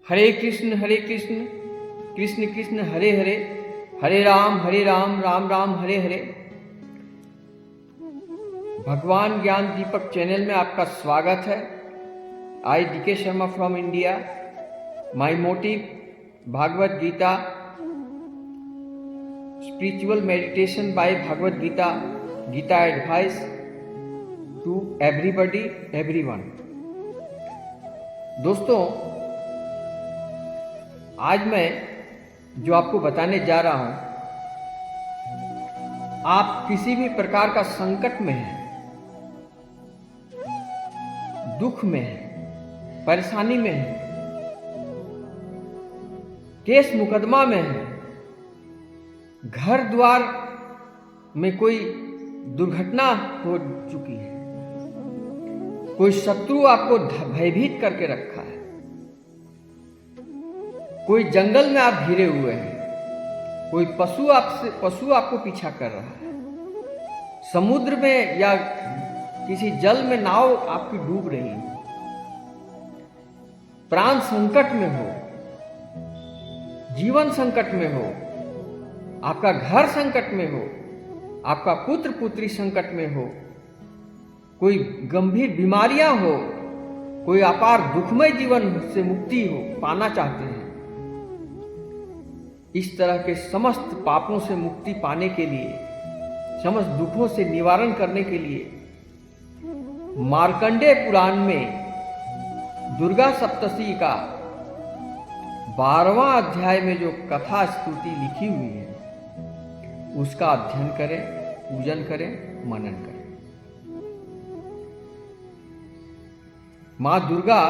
हरे कृष्ण कृष्ण कृष्ण हरे हरे, हरे राम राम राम हरे हरे। भगवान ज्ञान दीपक चैनल में आपका स्वागत है। I DK Sharma from India. My motive Bhagavad Gita, spiritual meditation by Bhagavad Gita, Gita advice to everybody everyone. दोस्तों, आज मैं जो आपको बताने जा रहा हूं, आप किसी भी प्रकार का संकट में हैं, दुख में हैं, परेशानी में हैं, केस मुकदमा में हैं, घर द्वार में कोई दुर्घटना हो चुकी है, कोई शत्रु आपको भयभीत करके रखा है, कोई जंगल में आप घिरे हुए हैं, कोई पशु आपको पीछा कर रहा है, समुद्र में या किसी जल में नाव आपकी डूब रही है, प्राण संकट में हो, जीवन संकट में हो, आपका घर संकट में हो, आपका पुत्र पुत्री संकट में हो, कोई गंभीर बीमारियां हो, कोई अपार दुखमय जीवन से मुक्ति हो पाना चाहते हैं, इस तरह के समस्त पापों से मुक्ति पाने के लिए, समस्त दुखों से निवारण करने के लिए मार्कंडेय पुराण में दुर्गा सप्तशती का 12वां अध्याय में जो कथा स्तुति लिखी हुई है, उसका अध्ययन करें, पूजन करें, मनन करें। मां दुर्गा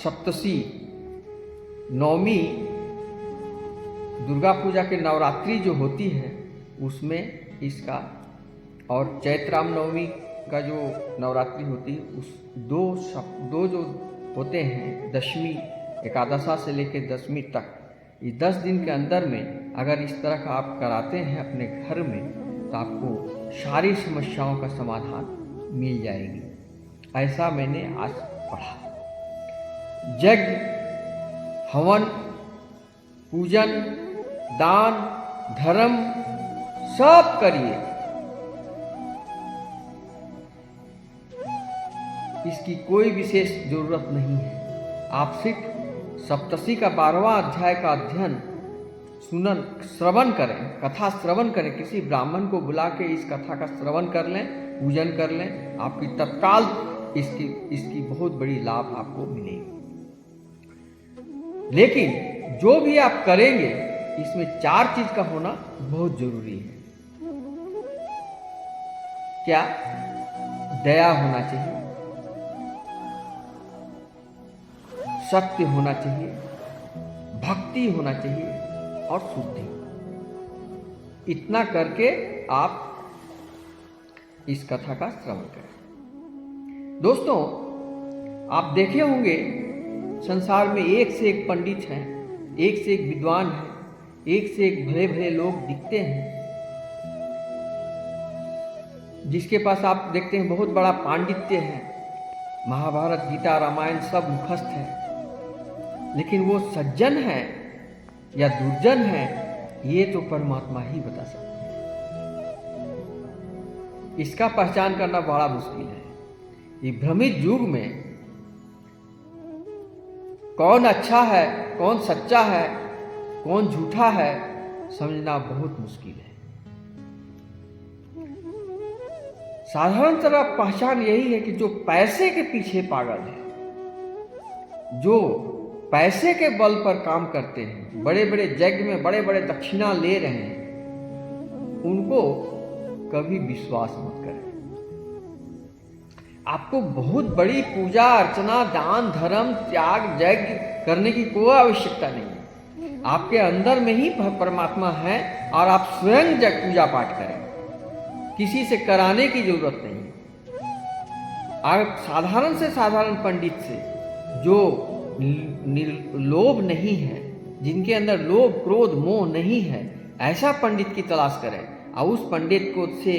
सप्तशती नवमी दुर्गा पूजा के नवरात्रि जो होती है उसमें इसका, और चैत्र नवमी का जो नवरात्रि होती है, उस दो जो होते हैं, दशमी एकादशा से लेकर दशमी तक, इस 10 दिन के अंदर में अगर इस तरह का आप कराते हैं अपने घर में, तो आपको सारी समस्याओं का समाधान मिल जाएगी। ऐसा मैंने आज पढ़ा। यज्ञ, हवन, पूजन, दान, धर्म सब करिए, इसकी कोई विशेष जरूरत नहीं है। आप सिर्फ सप्तशती का 12वां अध्याय का अध्ययन श्रवण करें, कथा श्रवण करें, किसी ब्राह्मण को बुला के इस कथा का श्रवण कर लें, पूजन कर लें, आपकी तत्काल इसकी बहुत बड़ी लाभ आपको मिलेगी। लेकिन जो भी आप करेंगे, इसमें 4 चीज का होना बहुत जरूरी है। क्या? दया होना चाहिए, सत्य होना चाहिए, भक्ति होना चाहिए और शुद्धि। इतना करके आप इस कथा का श्रवण करें। दोस्तों, आप देखे होंगे संसार में एक से एक पंडित हैं, एक से एक विद्वान हैं, एक से एक भले भले लोग दिखते हैं, जिसके पास आप देखते हैं बहुत बड़ा पांडित्य है, महाभारत, गीता, रामायण सब मुखस्थ है, लेकिन वो सज्जन है या दुर्जन है, ये तो परमात्मा ही बता सकते हैं। इसका पहचान करना बड़ा मुश्किल है। ये भ्रमित युग में कौन अच्छा है, कौन सच्चा है, कौन झूठा है, समझना बहुत मुश्किल है। साधारणतः पहचान यही है कि जो पैसे के पीछे पागल है, जो पैसे के बल पर काम करते हैं, बड़े बड़े यज्ञ में बड़े बड़े दक्षिणा ले रहे हैं, उनको कभी विश्वास मत करें। आपको बहुत बड़ी पूजा अर्चना, दान, धर्म, त्याग, यज्ञ करने की कोई आवश्यकता नहीं है। आपके अंदर में ही परमात्मा है और आप स्वयं पूजा पाठ करें, किसी से कराने की जरूरत नहीं है। आप साधारण से साधारण पंडित से, जो लोभ नहीं है, जिनके अंदर लोभ क्रोध मोह नहीं है, ऐसा पंडित की तलाश करें और उस पंडित को से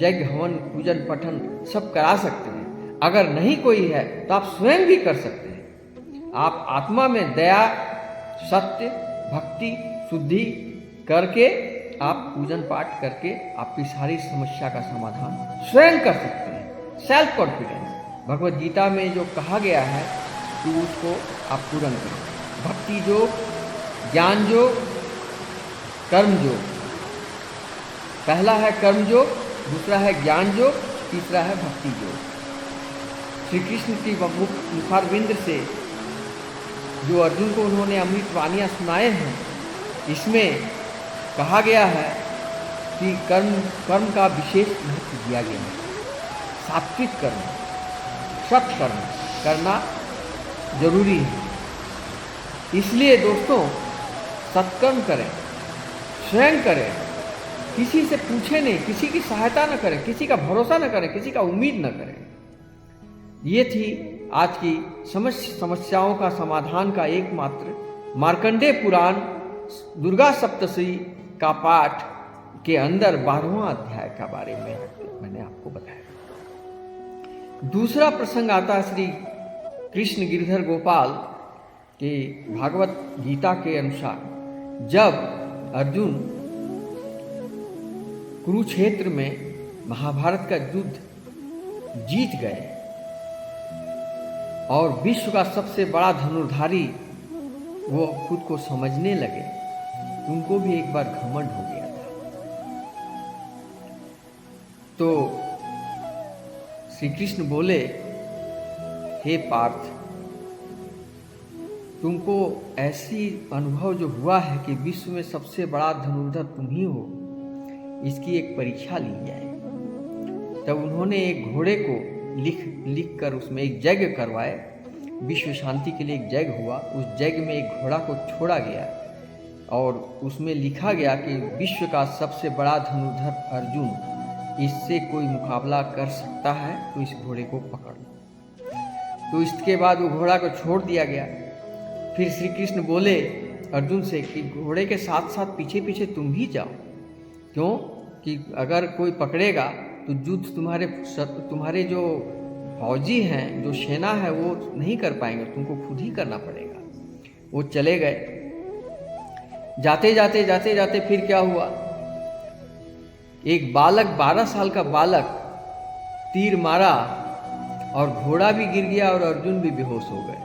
यज्ञ हवन पूजन पठन सब करा सकते हैं। अगर नहीं कोई है तो आप स्वयं भी कर सकते हैं। आप आत्मा में दया, सत्य, भक्ति, शुद्धि करके आप पूजन पाठ करके आपकी सारी समस्या का समाधान स्वयं कर सकते हैं। सेल्फ कॉन्फिडेंस भगवत गीता में जो कहा गया है कि उसको आप पूर्ण करें। भक्ति योग, ज्ञान योग, कर्म योग। पहला है कर्म योग, दूसरा है ज्ञान योग, तीसरा है भक्ति योग। श्री कृष्ण की मुखारविंद से जो अर्जुन को उन्होंने अमृत वाणियाँ सुनाए हैं, इसमें कहा गया है कि कर्म का विशेष महत्व दिया गया है। सात्विक कर्म, सत्कर्म करना जरूरी है। इसलिए दोस्तों सत्कर्म करें, स्वयं करें, किसी से पूछे नहीं, किसी की सहायता न करें, किसी का भरोसा न करें, किसी का उम्मीद न करें। ये थी आज की समस्याओं का समाधान का एकमात्र मार्कंडेय पुराण दुर्गा सप्तशती का पाठ के अंदर 12वां अध्याय का बारे में मैंने आपको बताया। दूसरा प्रसंग आता है श्री कृष्ण गिरधर गोपाल के भागवत गीता के अनुसार, जब अर्जुन कुरुक्षेत्र में महाभारत का युद्ध जीत गए और विश्व का सबसे बड़ा धनुर्धारी वो खुद को समझने लगे, उनको भी एक बार घमंड हो गया था। तो श्री कृष्ण बोले, हे पार्थ, तुमको ऐसी अनुभव जो हुआ है कि विश्व में सबसे बड़ा धनुर्धर तुम ही हो, इसकी एक परीक्षा ली जाए। तब उन्होंने एक घोड़े को लिख कर उसमें एक यज्ञ करवाए। विश्व शांति के लिए एक यज्ञ हुआ। उस यज्ञ में एक घोड़ा को छोड़ा गया और उसमें लिखा गया कि विश्व का सबसे बड़ा धनुर्धर अर्जुन, इससे कोई मुकाबला कर सकता है तो इस घोड़े को पकड़ लो। तो इसके बाद वो घोड़ा को छोड़ दिया गया। फिर श्री कृष्ण बोले अर्जुन से कि घोड़े के साथ साथ पीछे पीछे तुम भी जाओ। क्यों? कि अगर कोई पकड़ेगा तो युद्ध तुम्हारे जो फौजी हैं, जो सेना है, वो नहीं कर पाएंगे, तुमको खुद ही करना पड़ेगा। वो चले गए। जाते जाते फिर क्या हुआ, एक बालक, 12 साल का बालक तीर मारा और घोड़ा भी गिर गया और अर्जुन भी बेहोश हो गए,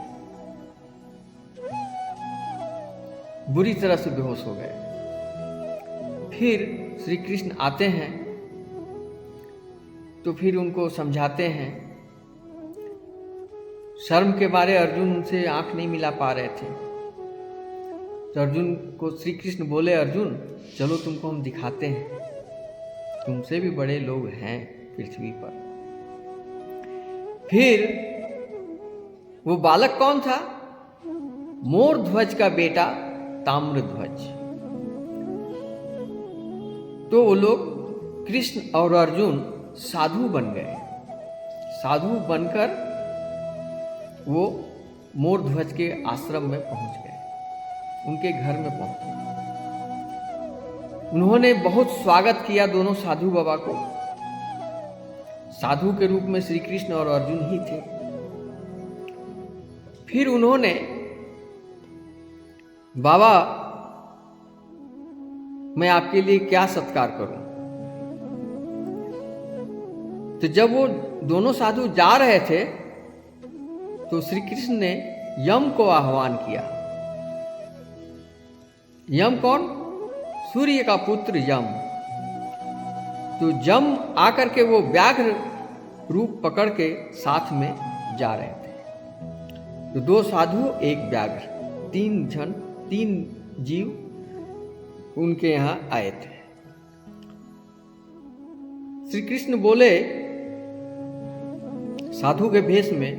बुरी तरह से बेहोश हो गए। फिर श्री कृष्ण आते हैं तो फिर उनको समझाते हैं। शर्म के मारे अर्जुन उनसे आंख नहीं मिला पा रहे थे। तो अर्जुन को श्री कृष्ण बोले, अर्जुन चलो तुमको हम दिखाते हैं, तुमसे भी बड़े लोग हैं पृथ्वी पर। फिर वो बालक कौन था? मोर ध्वज का बेटा ताम्रध्वज। तो वो लोग कृष्ण और अर्जुन साधु बन गए। साधु बनकर वो मोर ध्वज के आश्रम में पहुंच गए, उनके घर में पहुंचे। उन्होंने बहुत स्वागत किया दोनों साधु बाबा को। साधु के रूप में श्री कृष्ण और अर्जुन ही थे। फिर उन्होंने, बाबा मैं आपके लिए क्या सत्कार करूं? तो जब वो दोनों साधु जा रहे थे तो श्री कृष्ण ने यम को आह्वान किया। यम कौन? सूर्य का पुत्र यम। तो यम आकर के वो व्याघ्र रूप पकड़ के साथ में जा रहे थे। तो 2 साधु, 1 व्याघ्र, 3 जीव उनके यहां आए थे। श्री कृष्ण बोले साधु के भेष में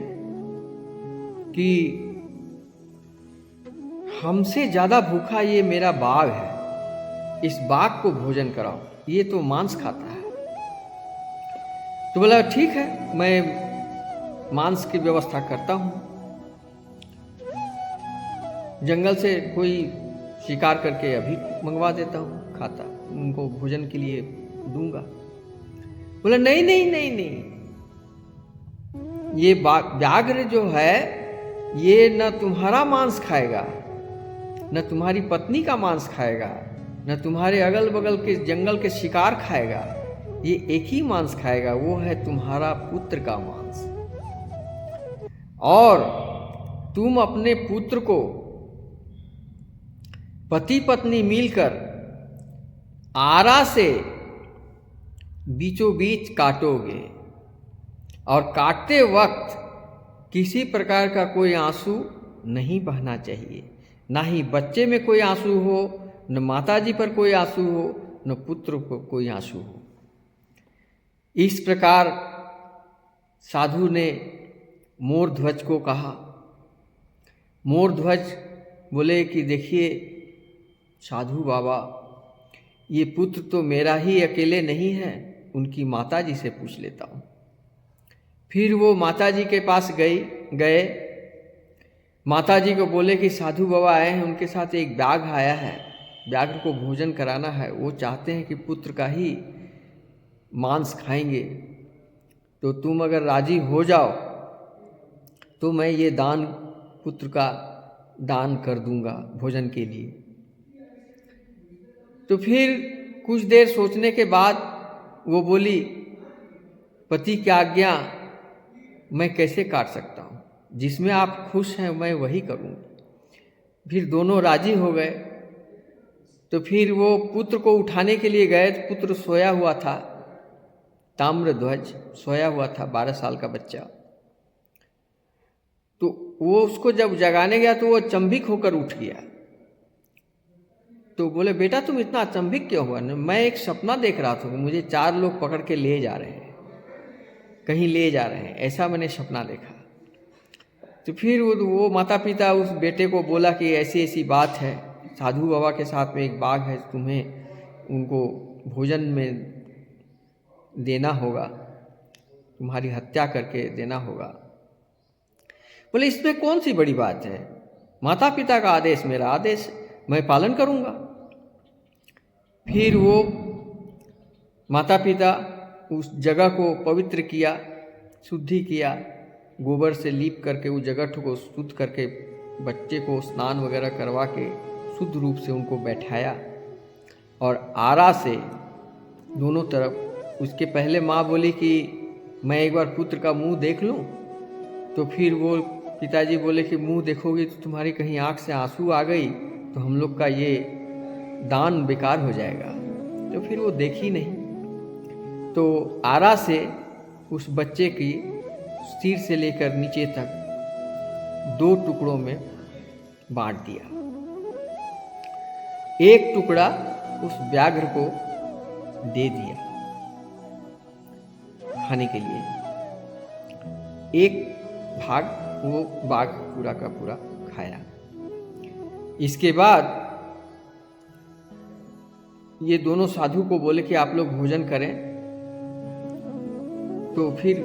कि हमसे ज्यादा भूखा ये मेरा बाघ है, इस बाघ को भोजन कराओ, ये तो मांस खाता है। तो बोला ठीक है, मैं मांस की व्यवस्था करता हूं। जंगल से कोई शिकार करके अभी मंगवा देता हूं, खाता, उनको भोजन के लिए दूंगा। बोला नहीं, ये व्याघ्र जो है ये न तुम्हारा मांस खाएगा, न तुम्हारी पत्नी का मांस खाएगा, न तुम्हारे अगल बगल के जंगल के शिकार खाएगा। ये एक ही मांस खाएगा, वो है तुम्हारा पुत्र का मांस। और तुम अपने पुत्र को पति पत्नी मिलकर आरा से बीचों बीच काटोगे, और काटते वक्त किसी प्रकार का कोई आंसू नहीं बहना चाहिए, ना ही बच्चे में कोई आंसू हो, न माताजी पर कोई आंसू हो, न पुत्र को कोई आंसू हो। इस प्रकार साधु ने मोरध्वज को कहा। मोरध्वज बोले कि देखिए साधु बाबा, ये पुत्र तो मेरा ही अकेले नहीं है, उनकी माताजी से पूछ लेता हूँ। फिर वो माताजी के पास गए। माताजी को बोले कि साधु बाबा आए हैं, उनके साथ एक व्याघ्र आया है, व्याघ्र को भोजन कराना है, वो चाहते हैं कि पुत्र का ही मांस खाएंगे, तो तुम अगर राजी हो जाओ तो मैं ये दान, पुत्र का दान कर दूंगा भोजन के लिए। तो फिर कुछ देर सोचने के बाद वो बोली, पति की आज्ञा मैं कैसे काट सकता हूँ, जिसमें आप खुश हैं मैं वही करूँगी। फिर दोनों राजी हो गए। तो फिर वो पुत्र को उठाने के लिए गए, तो पुत्र सोया हुआ था, ताम्रध्वज सोया हुआ था, 12 साल का बच्चा। तो वो उसको जब जगाने गया तो वो अचंभित होकर उठ गया। तो बोले, बेटा तुम इतना अचंभित क्यों हुआ? मैं एक सपना देख रहा था, मुझे 4 लोग पकड़ के ले जा रहे हैं, कहीं ले जा रहे हैं, ऐसा मैंने सपना देखा। तो फिर वो माता पिता उस बेटे को बोला कि ऐसी ऐसी बात है, साधु बाबा के साथ में एक बाघ है, तुम्हें उनको भोजन में देना होगा, तुम्हारी हत्या करके देना होगा। बोले, इसमें कौन सी बड़ी बात है? माता पिता का आदेश मेरा आदेश, मैं पालन करूंगा। फिर वो माता पिता उस जगह को पवित्र किया, शुद्धि किया, गोबर से लीप करके उस जगह को शुद्ध करके बच्चे को स्नान वगैरह करवा के शुद्ध रूप से उनको बैठाया, और आरा से दोनों तरफ। उसके पहले माँ बोली कि मैं एक बार पुत्र का मुंह देख लूँ। तो फिर वो पिताजी बोले कि मुंह देखोगी तो तुम्हारी कहीं आँख से आंसू आ गई तो हम लोग का ये दान बेकार हो जाएगा। तो फिर वो देखी नहीं। तो आरा से उस बच्चे की सिर से लेकर नीचे तक 2 टुकड़ों में बांट दिया। एक टुकड़ा उस व्याघ्र को दे दिया खाने के लिए, एक भाग वो बाघ पूरा का पूरा खाया। इसके बाद ये दोनों साधु को बोले कि आप लोग भोजन करें। तो फिर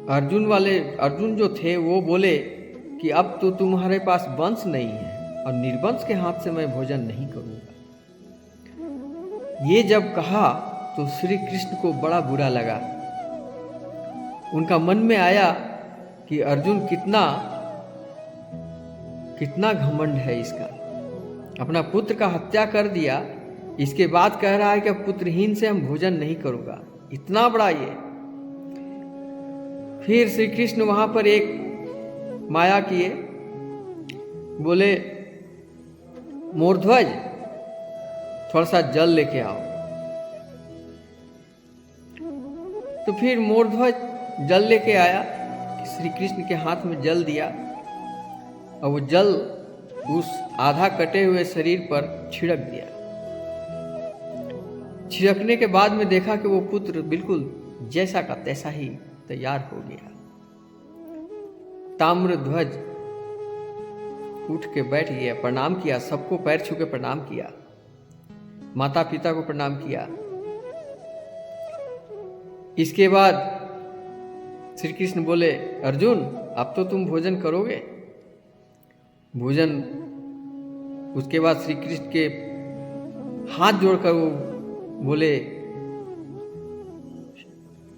अर्जुन जो थे वो बोले कि अब तो तुम्हारे पास वंश नहीं है और निर्वंश के हाथ से मैं भोजन नहीं करूंगा। ये जब कहा तो श्री कृष्ण को बड़ा बुरा लगा। उनका मन में आया कि अर्जुन कितना घमंड है इसका, अपना पुत्र का हत्या कर दिया, इसके बाद कह रहा है कि पुत्रहीन से हम भोजन नहीं करूंगा, इतना बड़ा ये। फिर श्री कृष्ण वहां पर एक माया किए, बोले मोरध्वज थोड़ा सा जल लेके आओ। तो फिर मोरध्वज जल लेके आया, श्री कृष्ण के हाथ में जल दिया और वो जल उस आधा कटे हुए शरीर पर छिड़क दिया। छिड़कने के बाद में देखा कि वो पुत्र बिल्कुल जैसा का तैसा ही तैयार हो गया। ताम्रध्वज उठ के बैठ गया, प्रणाम किया, सबको पैर छू के प्रणाम किया, माता पिता को प्रणाम किया। इसके बाद श्री कृष्ण बोले, अर्जुन अब तो तुम भोजन करोगे। भोजन उसके बाद श्री कृष्ण के हाथ जोड़कर वो बोले,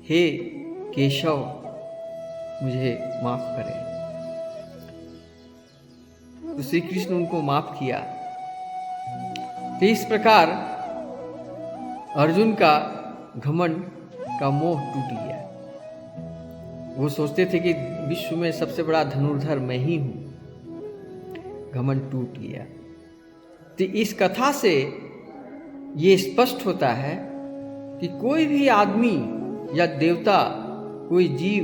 हे केशव मुझे माफ करें। तो श्री कृष्ण उनको माफ किया। तो इस प्रकार अर्जुन का घमंड का मोह टूट गया। वो सोचते थे कि विश्व में सबसे बड़ा धनुर्धर मैं ही हूं। घमंड टूट गया। तो इस कथा से ये स्पष्ट होता है कि कोई भी आदमी या देवता, कोई जीव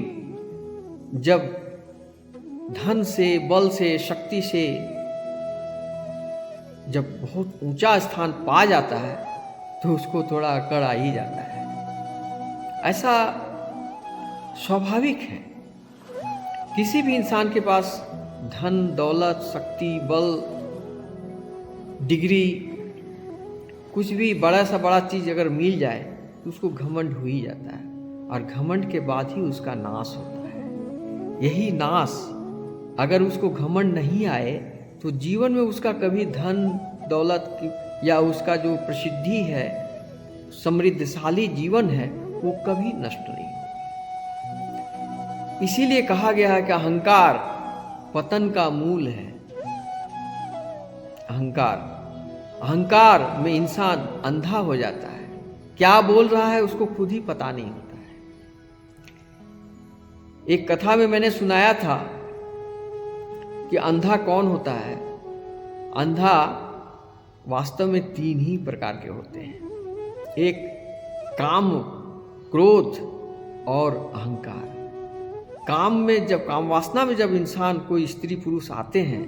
जब धन से, बल से, शक्ति से जब बहुत ऊंचा स्थान पा जाता है तो उसको थोड़ा अकड़ आ ही जाता है। ऐसा स्वाभाविक है। किसी भी इंसान के पास धन, दौलत, शक्ति, बल, डिग्री, कुछ भी बड़ा सा बड़ा चीज अगर मिल जाए तो उसको घमंड हो ही जाता है, और घमंड के बाद ही उसका नाश होता है। यही नाश अगर उसको घमंड नहीं आए तो जीवन में उसका कभी धन, दौलत या उसका जो प्रसिद्धि है, समृद्धशाली जीवन है, वो कभी नष्ट नहीं। इसीलिए कहा गया है कि अहंकार पतन का मूल है। अहंकार में इंसान अंधा हो जाता है। क्या बोल रहा है उसको खुद ही पता नहीं होता है। एक कथा में मैंने सुनाया था कि अंधा कौन होता है। अंधा वास्तव में 3 ही प्रकार के होते हैं। एक काम, क्रोध और अहंकार। काम में जब, काम वासना में जब इंसान, कोई स्त्री पुरुष आते हैं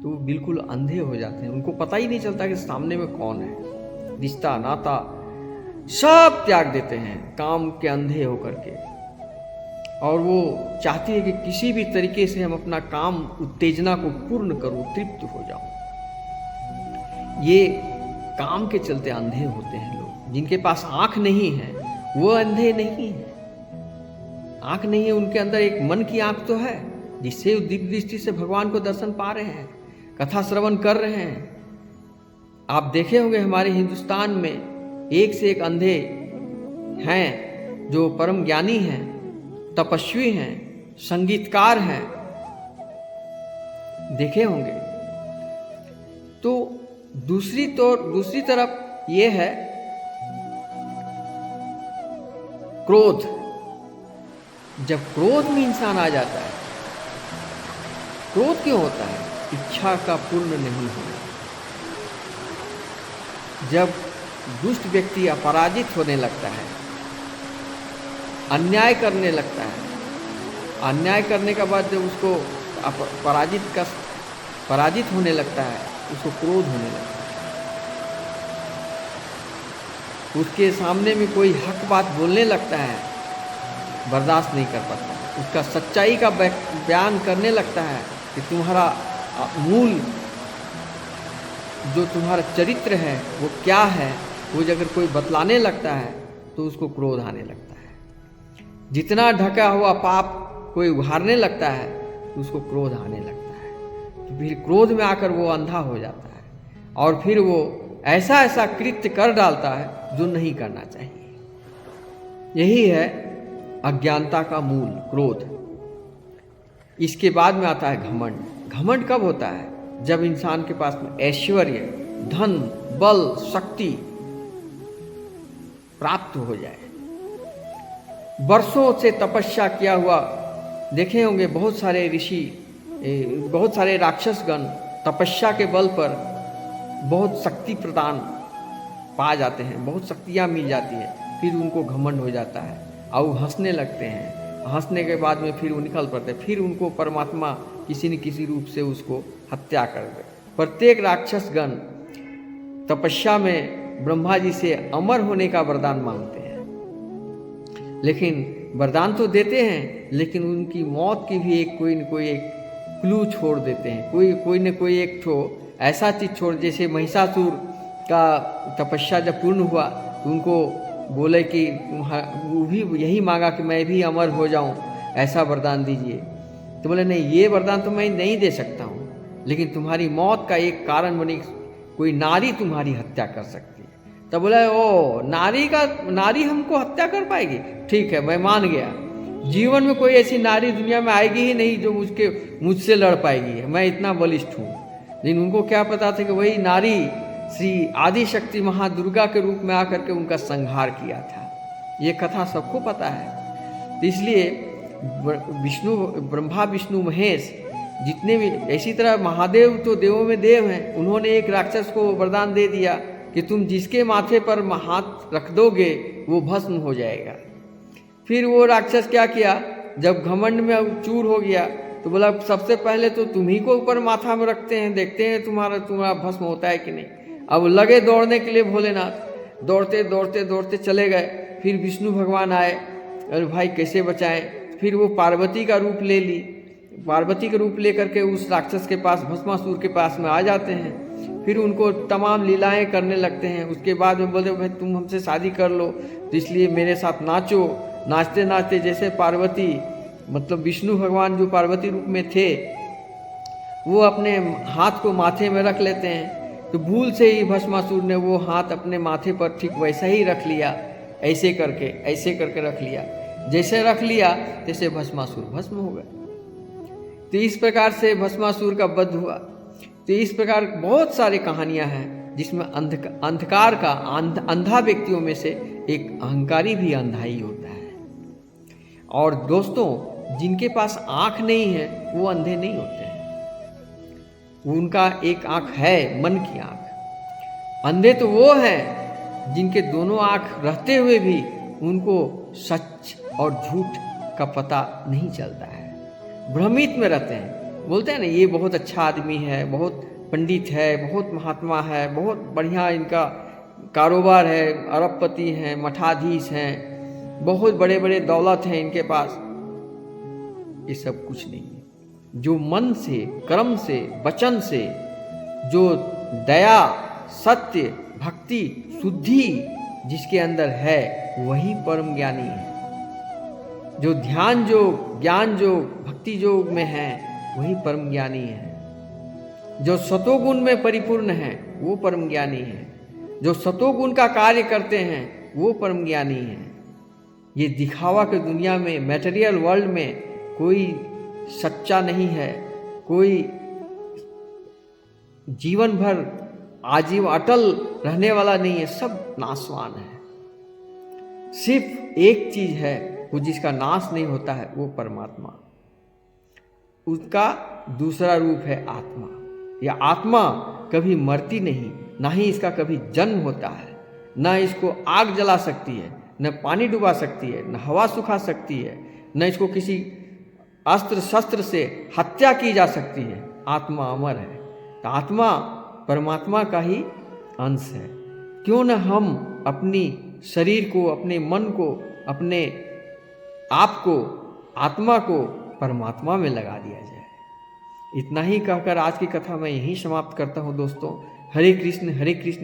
तो वो बिल्कुल अंधे हो जाते हैं। उनको पता ही नहीं चलता कि सामने में कौन है। रिश्ता, नाता सब त्याग देते हैं काम के अंधे होकर के, और वो चाहती है कि किसी भी तरीके से हम अपना काम उत्तेजना को पूर्ण करूं, तृप्त हो जाऊं। ये काम के चलते अंधे होते हैं लोग। जिनके पास आंख नहीं है वो अंधे नहीं है। आंख नहीं है, उनके अंदर एक मन की आंख तो है, जिससे दिव्य दृष्टि से भगवान को दर्शन पा रहे हैं, कथा श्रवण कर रहे हैं। आप देखे होंगे हमारे हिंदुस्तान में एक से एक अंधे हैं जो परम ज्ञानी हैं, तपस्वी हैं, संगीतकार हैं, देखे होंगे। तो दूसरी तरफ ये है क्रोध। जब क्रोध में इंसान आ जाता है, क्रोध क्यों होता है? इच्छा का पूर्ण नहीं होना। जब दुष्ट व्यक्ति अपराजित होने लगता है, अन्याय करने लगता है, अन्याय करने के बाद जब उसको पराजित होने लगता है, उसको क्रोध होने लगता है। उसके सामने में कोई हक बात बोलने लगता है, बर्दाश्त नहीं कर पाता। उसका सच्चाई का बयान करने लगता है कि तुम्हारा मूल जो तुम्हारा चरित्र है वो क्या है, वो अगर कोई बतलाने लगता है तो उसको क्रोध आने लगता है। जितना ढका हुआ पाप कोई उघारने लगता है तो उसको क्रोध आने लगता है। तो फिर क्रोध में आकर वो अंधा हो जाता है, और फिर वो ऐसा कृत्य कर डालता है जो नहीं करना चाहिए। यही है अज्ञानता का मूल, क्रोध। इसके बाद में आता है घमंड। घमंड कब होता है? जब इंसान के पास में ऐश्वर्य, धन, बल, शक्ति प्राप्त हो जाए। वर्षों से तपस्या किया हुआ देखे होंगे बहुत सारे ऋषि, बहुत सारे राक्षसगण तपस्या के बल पर बहुत शक्ति प्रदान पा जाते हैं, बहुत शक्तियाँ मिल जाती है। फिर उनको घमंड हो जाता है और वो हंसने लगते हैं। हंसने के बाद में फिर वो निकल पड़ते हैं। फिर उनको परमात्मा किसी न किसी रूप से उसको हत्या कर दे। प्रत्येक राक्षसगण तपस्या में ब्रह्मा जी से अमर होने का वरदान मांगते हैं, लेकिन वरदान तो देते हैं, लेकिन उनकी मौत की भी कोई न कोई एक क्लू छोड़ देते हैं। कोई न कोई एक ठो ऐसा चीज छोड़, जैसे महिषासुर का तपस्या जब पूर्ण हुआ तो उनको बोले कि वो भी यही मांगा कि मैं भी अमर हो जाऊं, ऐसा वरदान दीजिए। तो बोले नहीं, ये वरदान तो मैं नहीं दे सकता हूँ, लेकिन तुम्हारी मौत का एक कारण बनी कोई नारी तुम्हारी हत्या कर सकती है। तब बोला ओ नारी हमको हत्या कर पाएगी? ठीक है, मैं मान गया। जीवन में कोई ऐसी नारी दुनिया में आएगी ही नहीं जो मुझसे लड़ पाएगी। मैं इतना बलिष्ठ हूँ। लेकिन उनको क्या पता था कि वही नारी श्री आदि शक्ति महादुर्गा के रूप में आकर के उनका संहार किया था। ये कथा सबको पता है। तो इसलिए विष्णु, ब्रह्मा विष्णु महेश जितने भी, इसी तरह महादेव तो देवों में देव हैं, उन्होंने एक राक्षस को वरदान दे दिया कि तुम जिसके माथे पर हाथ रख दोगे वो भस्म हो जाएगा। फिर वो राक्षस क्या किया, जब घमंड में चूर हो गया तो बोला सबसे पहले तो तुम्ही को ऊपर माथा में रखते हैं, देखते हैं तुम्हारा भस्म होता है कि नहीं। अब लगे दौड़ने के लिए भोलेनाथ, दौड़ते दौड़ते दौड़ते चले गए। फिर विष्णु भगवान आए, अरे भाई कैसे बचाएं। फिर वो पार्वती का रूप ले ली, पार्वती का रूप लेकर के उस राक्षस के पास, भस्मासुर के पास में आ जाते हैं। फिर उनको तमाम लीलाएं करने लगते हैं। उसके बाद में बोलते भाई तुम हमसे शादी कर लो, तो इसलिए मेरे साथ नाचो। नाचते नाचते जैसे पार्वती, मतलब विष्णु भगवान जो पार्वती रूप में थे, वो अपने हाथ को माथे में रख लेते हैं। तो भूल से ही भस्मासुर ने वो हाथ अपने माथे पर ठीक वैसा ही रख लिया, ऐसे करके रख लिया। जैसे रख लिया तैसे भस्मासुर भस्म हो गए। तो इस प्रकार से भस्मासुर का वध हुआ। तो इस प्रकार बहुत सारी कहानियां हैं जिसमें अंधकार का अंधा व्यक्तियों में से एक अहंकारी भी अंधा ही होता है। और दोस्तों, जिनके पास आंख नहीं है वो अंधे नहीं होते हैं, उनका एक आंख है, मन की आंख। अंधे तो वो हैं जिनके दोनों आंख रहते हुए भी उनको सच और झूठ का पता नहीं चलता है, भ्रमित में रहते हैं। बोलते हैं ना, ये बहुत अच्छा आदमी है, बहुत पंडित है, बहुत महात्मा है, बहुत बढ़िया इनका कारोबार है, अरबपति हैं, मठाधीश हैं, बहुत बड़े बड़े दौलत हैं इनके पास। ये सब कुछ नहीं है। जो मन से, कर्म से, वचन से, जो दया, सत्य, भक्ति, शुद्धि जिसके अंदर है वही परम ज्ञानी है। जो ध्यान योग, ज्ञान योग, भक्ति योग में है वही परम ज्ञानी है। जो सतोगुण में परिपूर्ण है वो परम ज्ञानी है। जो सतोगुण का कार्य करते हैं वो परम ज्ञानी है। ये दिखावा के दुनिया में, मैटेरियल वर्ल्ड में कोई सच्चा नहीं है, कोई जीवन भर आजीव अटल रहने वाला नहीं है, सब नाशवान है। सिर्फ एक चीज है वो जिसका नाश नहीं होता है, वो परमात्मा। उसका दूसरा रूप है आत्मा। यह आत्मा कभी मरती नहीं, ना ही इसका कभी जन्म होता है। न इसको आग जला सकती है, न पानी डुबा सकती है, न हवा सुखा सकती है, न इसको किसी अस्त्र शस्त्र से हत्या की जा सकती है। आत्मा अमर है। तो आत्मा परमात्मा का ही अंश है। क्यों न हम अपनी शरीर को, अपने मन को, अपने आप को, आत्मा को परमात्मा में लगा दिया जाए। इतना ही कहकर आज की कथा मैं यहीं समाप्त करता हूँ दोस्तों। हरे कृष्ण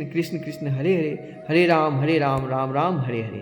कृष्ण कृष्ण हरे हरे, हरे राम राम राम हरे हरे।